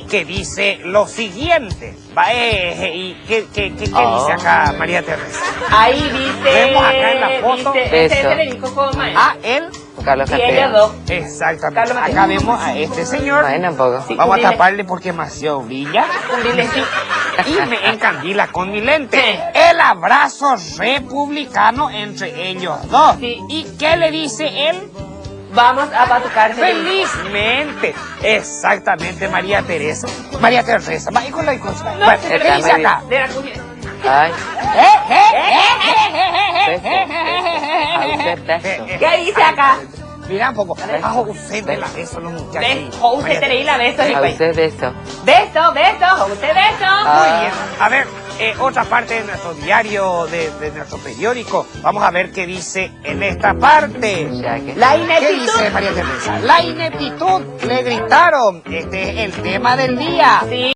que dice lo siguiente. ¿Y qué dice acá María Teresa? Ahí dice... Vemos acá en la foto. Dice Federico Coman. Él. Carlos Y ellos Cateo. dos. Exactamente. Carlos Mateo. Acá vemos a este señor. Bueno, un poco. Sí. Vamos a Dile. taparle porque demasiado brilla. Dile sí. Y me encandila con mi lente. Sí. El abrazo republicano entre ellos dos. Sí. ¿Y qué le dice él? Vamos a batucar. Felizmente. Exactamente, María Teresa. María Teresa. Va, hijo, hijo. No, Bueno, se ¿qué dice acá? De la cuña. Ay, ¿Qué dice acá? Mira un poco. Bajo usted de la beso los muchachos. Usted tenéis la beso. a usted beso. Beso. Usted beso. Muy bien. A ver, otra parte de nuestro diario, de nuestro periódico. Vamos a ver qué dice en esta parte. Ya que... La ¿Qué ineptitud. dice María Teresa? La ineptitud, le gritaron. Este es el tema del día. Sí.